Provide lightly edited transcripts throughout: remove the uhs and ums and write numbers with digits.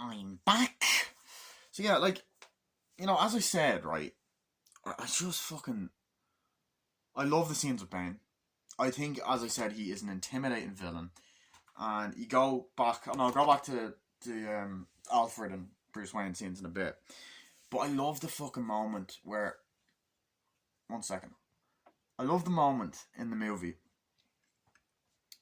I'm back. So yeah, like, as I said, right, I just fucking, I love the scenes with Bane. I think, as I said, he is an intimidating villain. And you go back, and I'll go back to the Alfred and Bruce Wayne scenes in a bit. But I love the fucking moment where, one second, I love the moment in the movie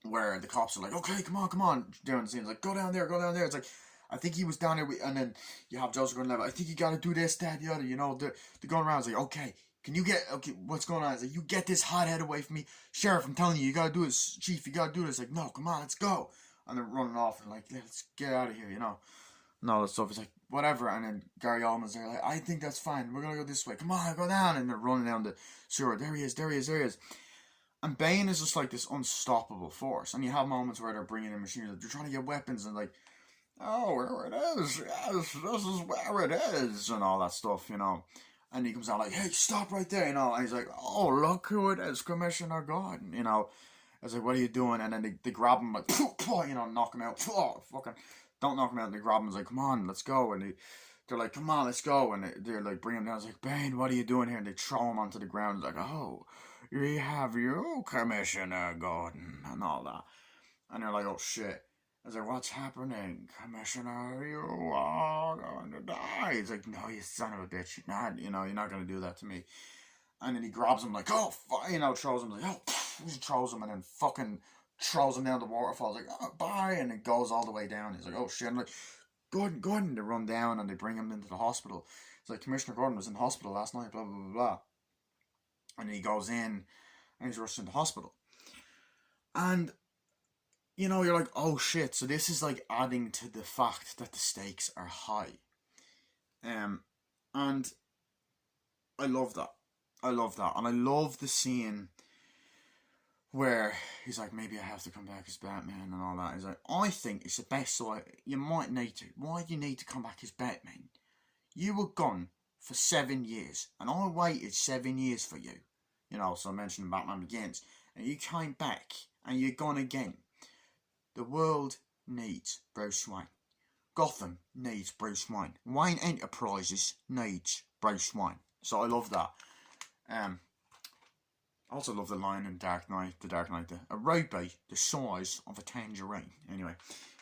where the cops are like, okay, come on, doing the scenes, like, go down there. It's like, I think he was down there, and then you have Joseph going level. I think you gotta do this, that, the other, they're going around. It's like, okay, what's going on? It's like, you get this hothead away from me. Sheriff, I'm telling you, you gotta do this. Chief, you gotta do this. Like, no, come on, let's go. And they're running off, and like, let's get out of here, And all that stuff. It's like, whatever. And then Gary Oldman's there, like, I think that's fine. We're gonna go this way. Come on, go down. And they're running down the sewer. There he is. And Bane is just like this unstoppable force. And you have moments where they're bringing in machines, they're trying to get weapons, and like, oh, where it is, yes, this is where it is, and all that stuff, And he comes out like, hey, stop right there, And he's like, oh, look who it is, Commissioner Gordon, I was like, what are you doing? And then they grab him, like, knock him out, fucking, don't knock him out, and they grab him, like, come on, let's go, and they're like, come on, let's go, and they're like, bring him down, it's like, Bane, what are you doing here? And they throw him onto the ground, it's like, oh, we have you, Commissioner Gordon, and all that, and they're like, oh, shit. I was like, what's happening, Commissioner? You are going to die. He's like, no, you son of a bitch. You're not going to do that to me. And then he grabs him like, oh, throws him like, oh, he throws him and then fucking throws him down the waterfall. Like, oh, bye. And it goes all the way down. He's like, oh, shit. I'm like, Gordon. They run down and they bring him into the hospital. It's like, Commissioner Gordon was in the hospital last night, blah, blah, blah, blah. And he goes in and he's rushed into hospital. And you're like, oh shit, so this is like adding to the fact that the stakes are high. And I love that. And I love the scene where he's like, maybe I have to come back as Batman and all that. He's like, I think it's the best, so you might need to. Why do you need to come back as Batman? You were gone for 7 years, and I waited 7 years for you. So I mentioned Batman Begins. And you came back, and you're gone again. The world needs Bruce Wayne. Gotham needs Bruce Wayne. Wayne Enterprises needs Bruce Wayne. So I love that. I also love the line in The Dark Knight, a ruby the size of a tangerine. Anyway,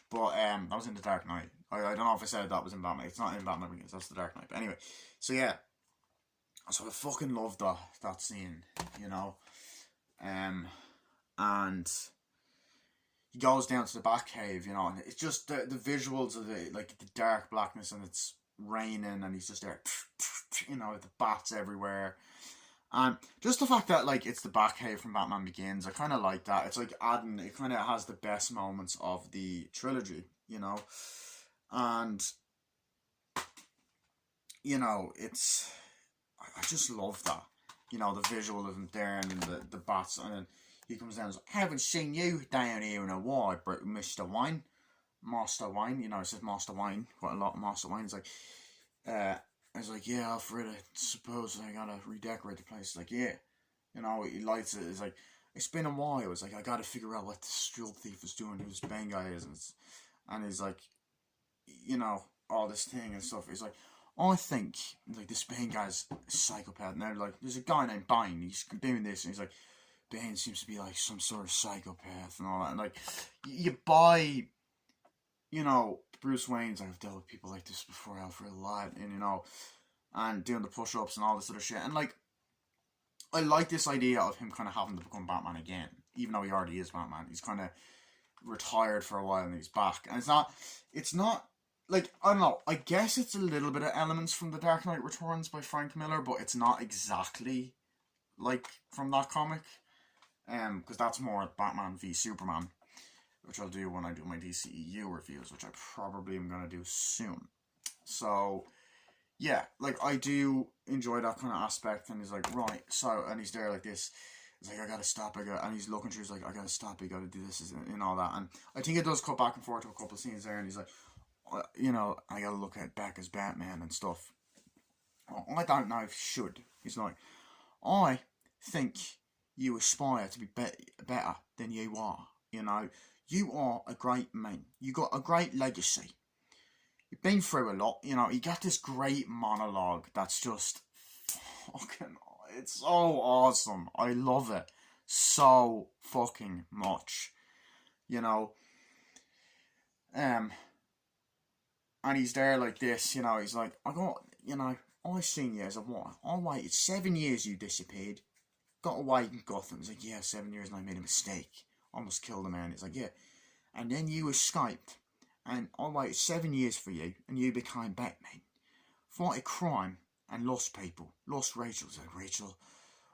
but that was in The Dark Knight. I don't know if I said that was in Batman. It's not in Batman Begins. That's The Dark Knight. But anyway, so yeah. So I fucking love that scene, and he goes down to the Batcave, and it's just the visuals of the dark blackness, and it's raining, and he's just there, with the bats everywhere, and just the fact that it's the Batcave from Batman Begins, I kind of like that. It's like adding, it kind of has the best moments of the trilogy, and it's, I just love that, the visual of him there and the bats, and then he comes down and says, I haven't seen you down here in a while, Mr. Wayne. Master Wayne, it says Master Wayne, quite a lot of Master Wayne. It's like, I was like, yeah, Alfred, I suppose I gotta redecorate the place. It's like, yeah. He lights it. It's like, it's been a while. It's like, I gotta figure out what the jewel thief is doing, who this Bane guy is. And he's like, all this thing and stuff. He's like, I think, this Bane guy's a psychopath. And they're like, there's a guy named Bane, he's doing this. And he's like, Bane seems to be some sort of psychopath and all that. And you buy, Bruce Wayne's like, I've dealt with people like this before, Alfred, a lot, and and doing the push-ups and all this other shit. And I like this idea of him kind of having to become Batman again, even though he already is Batman. He's kind of retired for a while and he's back. And it's not I don't know, I guess it's a little bit of elements from The Dark Knight Returns by Frank Miller, but it's not exactly from that comic. Because that's more Batman v Superman, which I'll do when I do my DCEU reviews, which I probably am going to do soon. So, yeah, I do enjoy that kind of aspect, and he's like, right, so, and he's there like this, he's like, I gotta stop, and he's looking through, he's like, I gotta stop, I gotta do this, and all that, and I think it does cut back and forth to a couple of scenes there, and he's like, I gotta look at back as Batman and stuff. I don't know if he should. He's like, I think you aspire to be better than you are. You are a great man. You got a great legacy. you've been through a lot. You know, you got this great monologue that's just fucking. It's so awesome. I love it so fucking much. You know, um, and he's there like this. You know, he's like, I got, you know, I seen you as a what? I waited 7 years. You disappeared. Got away in Gotham. He's like, yeah, 7 years, and I made a mistake. Almost killed a man. He's like, yeah. And then you escaped. And I waited 7 years for you, and you became Batman. Fought a crime and lost people. Lost Rachel. He's like, Rachel,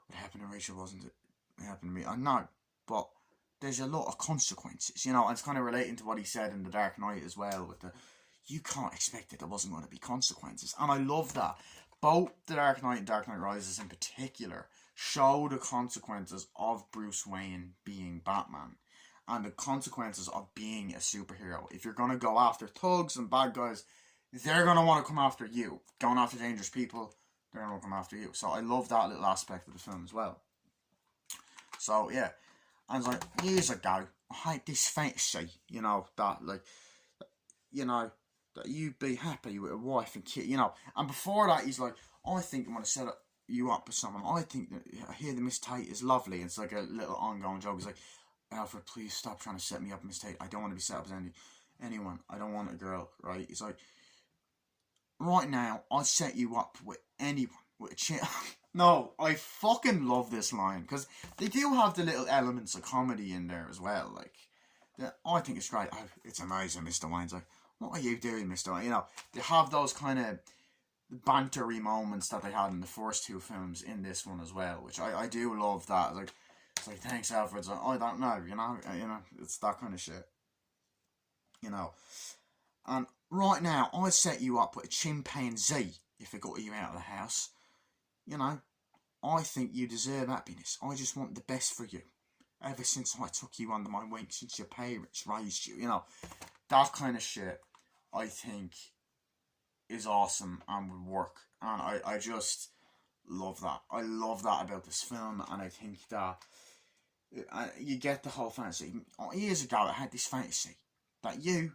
what happened to Rachel wasn't it? It happened to me. I know, but there's a lot of consequences. You know, and it's kind of relating to what he said in The Dark Knight as well, with the, you can't expect that there wasn't going to be consequences. And I love that. Both The Dark Knight and Dark Knight Rises in particular show the consequences of Bruce Wayne being Batman and the consequences of being a superhero. If you're going to go after thugs and bad guys, they're going to want to come after you. Going after dangerous people, they're going to come after you. So I love that little aspect of the film as well. So yeah, and it's like, years ago, I had this fantasy, you know, that like, you know, that you'd be happy with a wife and kid, you know. And before that, he's like, I think I'm going to set you up with someone. I think that, I hear the Miss Tate is lovely. It's like a little ongoing joke. He's like, Alfred, please stop trying to set me up, Miss Tate. I don't want to be set up as anyone. I don't want a girl, right? He's like, right now, I'd set you up with anyone, with a chick. No, I fucking love this line, because they do have the little elements of comedy in there as well. Like, I think it's great. Oh, it's amazing, Mr. Wayne's like, what are you doing, Mr. Wayne? You know, they have those kind of bantery moments that they had in the first two films in this one as well, which I do love that. It's like, thanks, Alfred. It's like, I don't know, you know, it's that kind of shit. You know, and right now, I'd set you up with a chimpanzee if it got you out of the house. You know, I think you deserve happiness. I just want the best for you. Ever since I took you under my wing, since your parents raised you, you know, that kind of shit, I think, is awesome and would work. And I just love that. I love that about this film, and I think that you get the whole fantasy. Years ago, I had this fantasy that you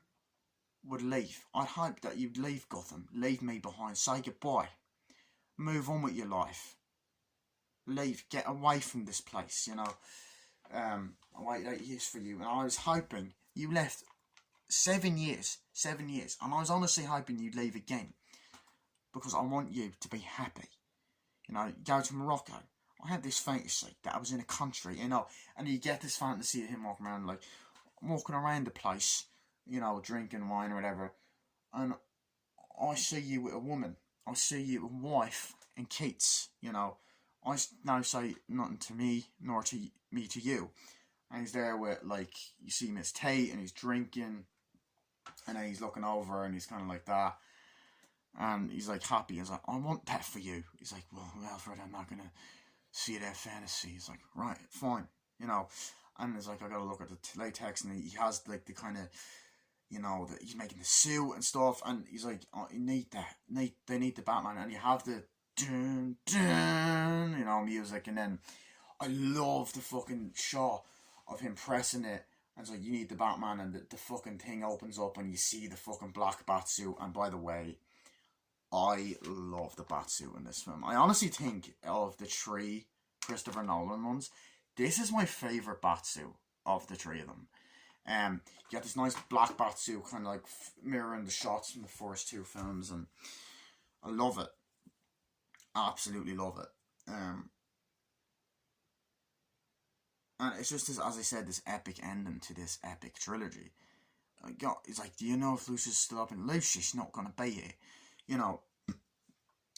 would leave. I hoped that you'd leave Gotham, leave me behind, say goodbye, move on with your life, leave, get away from this place, you know. I waited 8 years for you, and I was hoping you left 7 years, and I was honestly hoping you'd leave again, because I want you to be happy. You know, go to Morocco. I had this fantasy that I was in a country, you know, and you get this fantasy of him walking around, like, walking around the place, you know, drinking wine or whatever, and I see you with a woman. I see you with a wife and kids, you know. I now say nothing to me, nor to me to you. And he's there with, like, you see Miss Tate, and he's drinking, and then he's looking over, and he's kind of like that. And he's, like, happy. He's like, I want that for you. He's like, well, Alfred, I'm not going to see that fantasy. He's like, right, fine, you know. And it's like, I got to look at the latex, and he has, like, the kind of, you know, he's making the suit and stuff, and he's like, oh, you need that. They need the Batman, and you have the dun, dun, you know, music, and then I love the fucking shot of him pressing it, and it's like, you need the Batman, and the fucking thing opens up, and you see the fucking black Batsuit. And by the way, I love the Batsuit in this film. I honestly think of the three Christopher Nolan ones, this is my favourite Batsuit of the three of them. You got this nice black Batsuit, kind of like mirroring the shots from the first two films, and I love it. Absolutely love it. And it's just this, as I said, this epic ending to this epic trilogy. It's like, do you know if Lucius is still up? And Lucius not gonna be here, you know.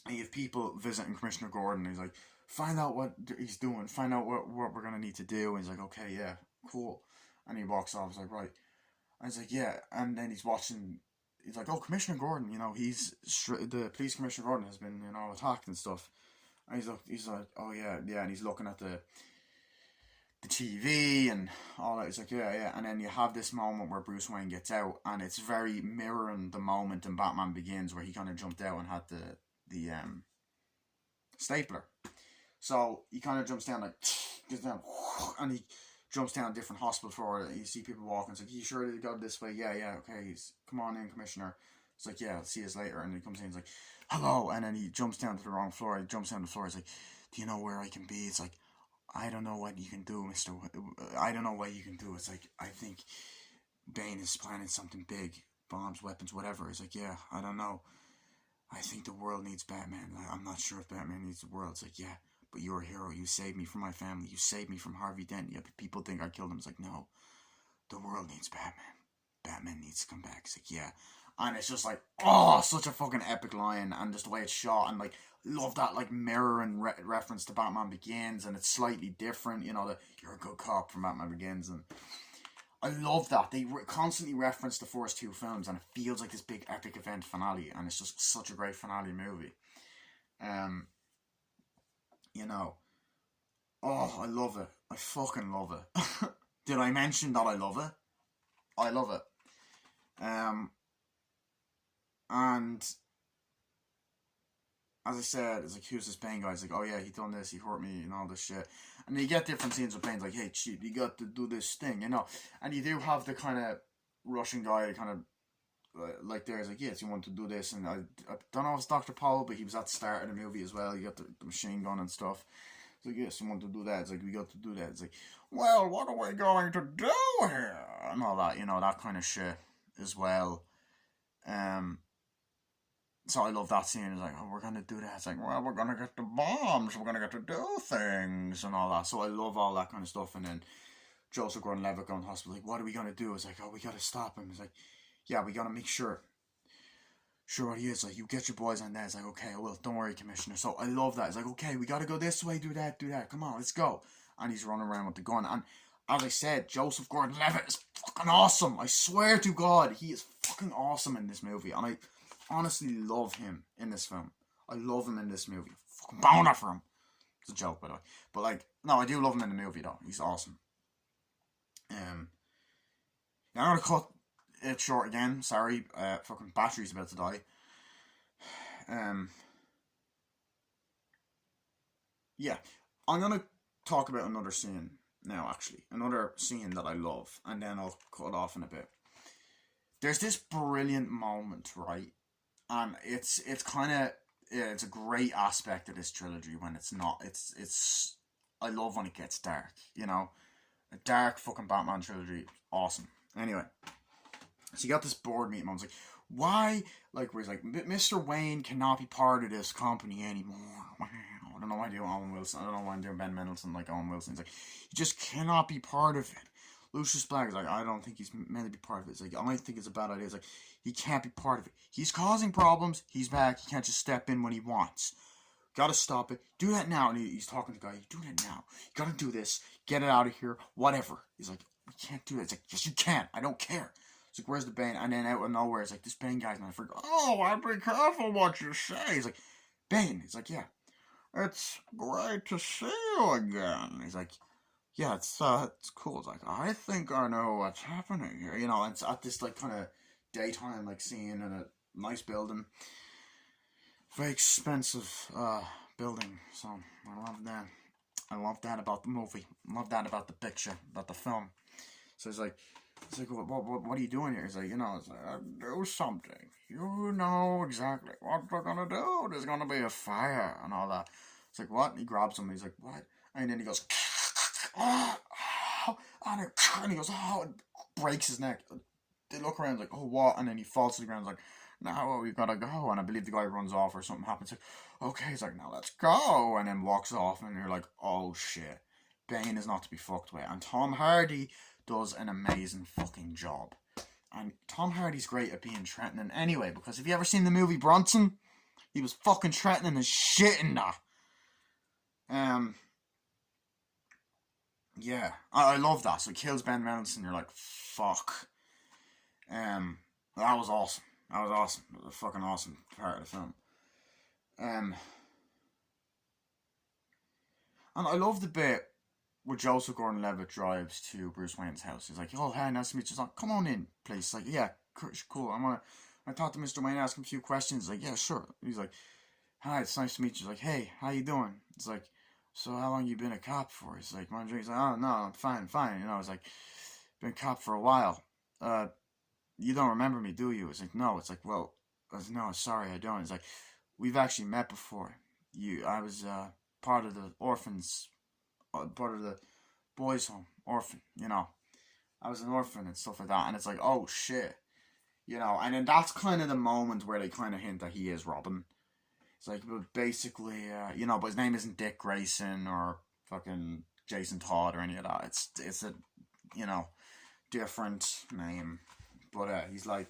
And you have people visiting Commissioner Gordon. He's like, find out what he's doing. Find out what we're gonna need to do. And he's like, okay, yeah, cool. And he walks off. He's like, right. And he's like, yeah. And then he's watching. He's like, oh, Commissioner Gordon. You know, the police commissioner Gordon has been, you know, attacked and stuff. And he's like, oh yeah, yeah. And he's looking at the TV and all that. He's like, yeah, yeah. And then you have this moment where Bruce Wayne gets out, and it's very mirroring the moment in Batman Begins where he kind of jumped out and had the stapler. So he kind of jumps down, like, gets down, and he jumps down a different hospital floor. You see people walking. It's like, you sure they go this way? Yeah, yeah, okay. Come on in, Commissioner. It's like, yeah, I'll see you later. And he comes in, he's like, hello. And then he jumps down to the wrong floor. He jumps down the floor. He's like, do you know where I can be? It's like, I don't know what you can do, Mister. I don't know what you can do. It's like, I think Bane is planning something big, bombs, weapons, whatever. It's like, yeah, I don't know. I think the world needs Batman. I'm not sure if Batman needs the world. It's like, yeah, but you're a hero. You saved me from my family. You saved me from Harvey Dent. Yeah, people think I killed him. It's like, no, the world needs Batman. Batman needs to come back. It's like, yeah. And it's just like, oh, such a fucking epic line. And just the way it's shot. And like, love that like mirror and reference to Batman Begins. And it's slightly different. You know, that you're a good cop from Batman Begins. And I love that. They constantly reference the first two films. And it feels like this big epic event finale. And it's just such a great finale movie. You know. Oh, I love it. I fucking love it. Did I mention that I love it? I love it. And as I said, it's like, who's this Bane guy? It's like, oh yeah, he done this, he hurt me, and all this shit. And then you get different scenes with Bane's like, hey, cheap, you got to do this thing, you know. And you do have the kind of Russian guy, kind of like there's like, yes, you want to do this, and I don't know if it's Dr. Paul, but he was at the start of the movie as well. You got the machine gun and stuff. It's like, yes, you want to do that. It's like, we got to do that. It's like, well, what are we going to do here? And all that, you know, that kind of shit as well. So I love that scene. It's like, oh, we're going to do that. It's like, well, we're going to get the bombs. We're going to get to do things and all that. So I love all that kind of stuff. And then Joseph Gordon-Levitt going to the hospital. Like, what are we going to do? It's like, oh, we got to stop him. It's like, yeah, we got to make sure what he is. Like, you get your boys on that. It's like, okay, I will. Don't worry, Commissioner. So I love that. It's like, okay, we got to go this way, do that. Come on, let's go. And he's running around with the gun. And as I said, Joseph Gordon-Levitt is fucking awesome. I swear to God, he is fucking awesome in this movie. And I honestly love him in this film. I love him in this movie. Fucking boner for him. It's a joke, by the way. But, like, no, I do love him in the movie, though. He's awesome. Now I'm going to cut it short again. Sorry. Fucking battery's about to die. Yeah. I'm going to talk about another scene now, actually. Another scene that I love. And then I'll cut off in a bit. There's this brilliant moment, right? And it's kind of, yeah, it's a great aspect of this trilogy when it's not. It's I love when it gets dark, you know? A dark fucking Batman trilogy. Awesome. Anyway. So you got this board meeting. I was like, why? Like, where he's like, Mr. Wayne cannot be part of this company anymore. I don't know why I do Owen Wilson. I don't know why I'm doing Ben Mendelsohn like Owen Wilson. He's like, he just cannot be part of it. Lucius Black is like, I don't think he's meant to be part of it. It's like, I think it's a bad idea. It's like, he can't be part of it. He's causing problems. He's back. He can't just step in when he wants. Gotta stop it. Do that now. And he's talking to the guy. You do that now. You gotta do this. Get it out of here. Whatever. He's like, we can't do that. It's like, yes, you can. I don't care. It's like, where's the Bane? And then out of nowhere, it's like, this Bane guy's not freak. Oh, I'd be careful what you say. He's like, Bane. He's like, yeah. It's great to see you again. He's like, yeah, it's cool. It's like, I think I know what's happening here. You know, it's at this, like, kind of daytime, like, scene in a nice building. Very expensive, building. So, I love that. I love that about the movie. I love that about the picture, about the film. So he's like, what are you doing here? He's like, you know, it's like, do something. You know exactly what we're gonna do. There's gonna be a fire and all that. It's like, what? And he grabs him and he's like, what? And then he goes, oh, and he goes, oh, and breaks his neck. They look around like, oh, what? And then he falls to the ground like, now we gotta go. And I believe the guy runs off or something happens. Like, okay, he's like, now let's go. And then walks off and you're like, oh shit. Bane is not to be fucked with. And Tom Hardy does an amazing fucking job. And Tom Hardy's great at being threatening anyway, because have you ever seen the movie Bronson? He was fucking threatening as shit in that. Yeah, I love that. So he kills Ben Mendelsohn, you're like, fuck. That was awesome. That was awesome. It was a fucking awesome part of the film. And I love the bit where Joseph Gordon-Levitt drives to Bruce Wayne's house. He's like, oh, hey, nice to meet you. He's like, come on in, please. He's like, yeah, cool. I talked to Mr. Wayne, ask him a few questions. He's like, yeah, sure. He's like, hi, it's nice to meet you. He's like, hey, how you doing? He's like, so how long you been a cop for? He's like, he's like, oh, no, I'm fine. You know, he's like, been a cop for a while. You don't remember me, do you? It's like, no. It's like, well, goes, no, sorry, I don't. He's like, we've actually met before. I was part of the orphans, part of the boys' home, orphan. I was an orphan and stuff like that. And it's like, oh shit, And then that's kind of the moment where they kind of hint that he is Robin. It's like, but basically, but his name isn't Dick Grayson or fucking Jason Todd or any of that. It's a, different name. But he's like,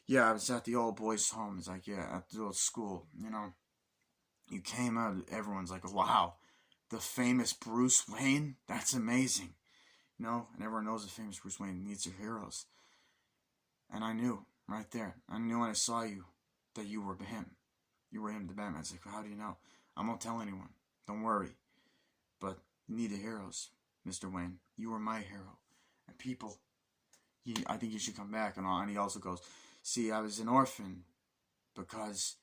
yeah, I was at the old boys' home. He's like, yeah, at the old school. You came out. Everyone's like, wow, the famous Bruce Wayne. That's amazing. And everyone knows the famous Bruce Wayne needs their heroes. And I knew right there. I knew when I saw you that you were him. You were him, the Batman. It's like, how do you know? I won't tell anyone. Don't worry. But you need the heroes, Mr. Wayne. You were my hero. And people, I think you should come back and all. And he also goes, see, I was an orphan because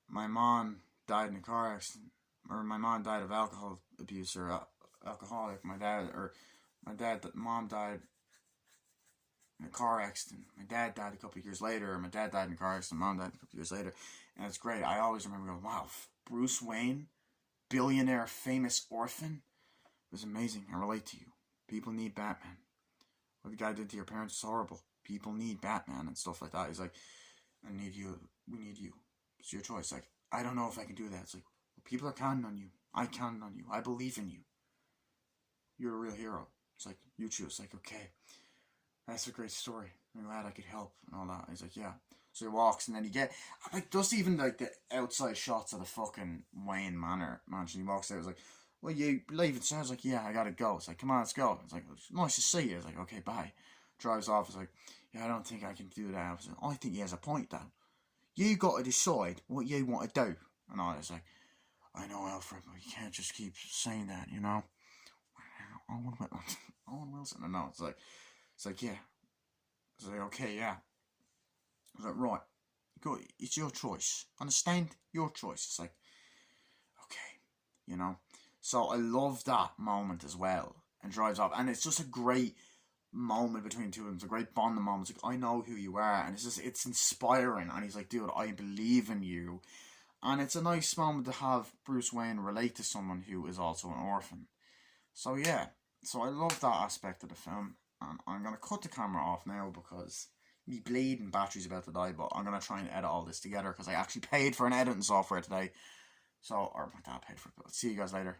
my mom died in a car accident. Or my mom died of alcohol abuse or alcoholic. Mom died in a car accident. My dad died a couple of years later. My dad died in a car accident. Mom died a couple of years later. And it's great. I always remember going, wow, Bruce Wayne, billionaire, famous orphan. It was amazing. I relate to you. People need Batman. What the guy did to your parents is horrible. People need Batman and stuff like that. He's like, I need you. We need you. It's your choice. Like, I don't know if I can do that. It's like, well, people are counting on you. I count on you. I believe in you. You're a real hero. It's like, you choose. Like, okay. That's a great story. I'm glad I could help and all that. He's like, yeah. So he walks and then just even like the outside shots of the fucking Wayne mansion. He walks out. He's like, well, you leaving? So I was like, yeah, I gotta go. It's like, come on, let's go. It's like, it's nice to see you. It's like, okay, bye. Drives off. It's like, yeah, I don't think I can do that. I think he has a point though. You got to decide what you want to do. And I was like, I know, Alfred, but you can't just keep saying that, Owen Wilson. No, it's like, yeah. It's like, okay, yeah. I was like, right, good. It's your choice. Understand? Your choice. It's like, okay, So I love that moment as well. And drives off. And it's just a great moment between the two of them. It's a great bonding moment. It's like, I know who you are. And it's inspiring. And he's like, dude, I believe in you. And it's a nice moment to have Bruce Wayne relate to someone who is also an orphan. So yeah. So I love that aspect of the film. And I'm going to cut the camera off now because me bleeding battery's about to die, but I'm going to try and edit all this together because I actually paid for an editing software today. So, or my dad paid for it. But see you guys later.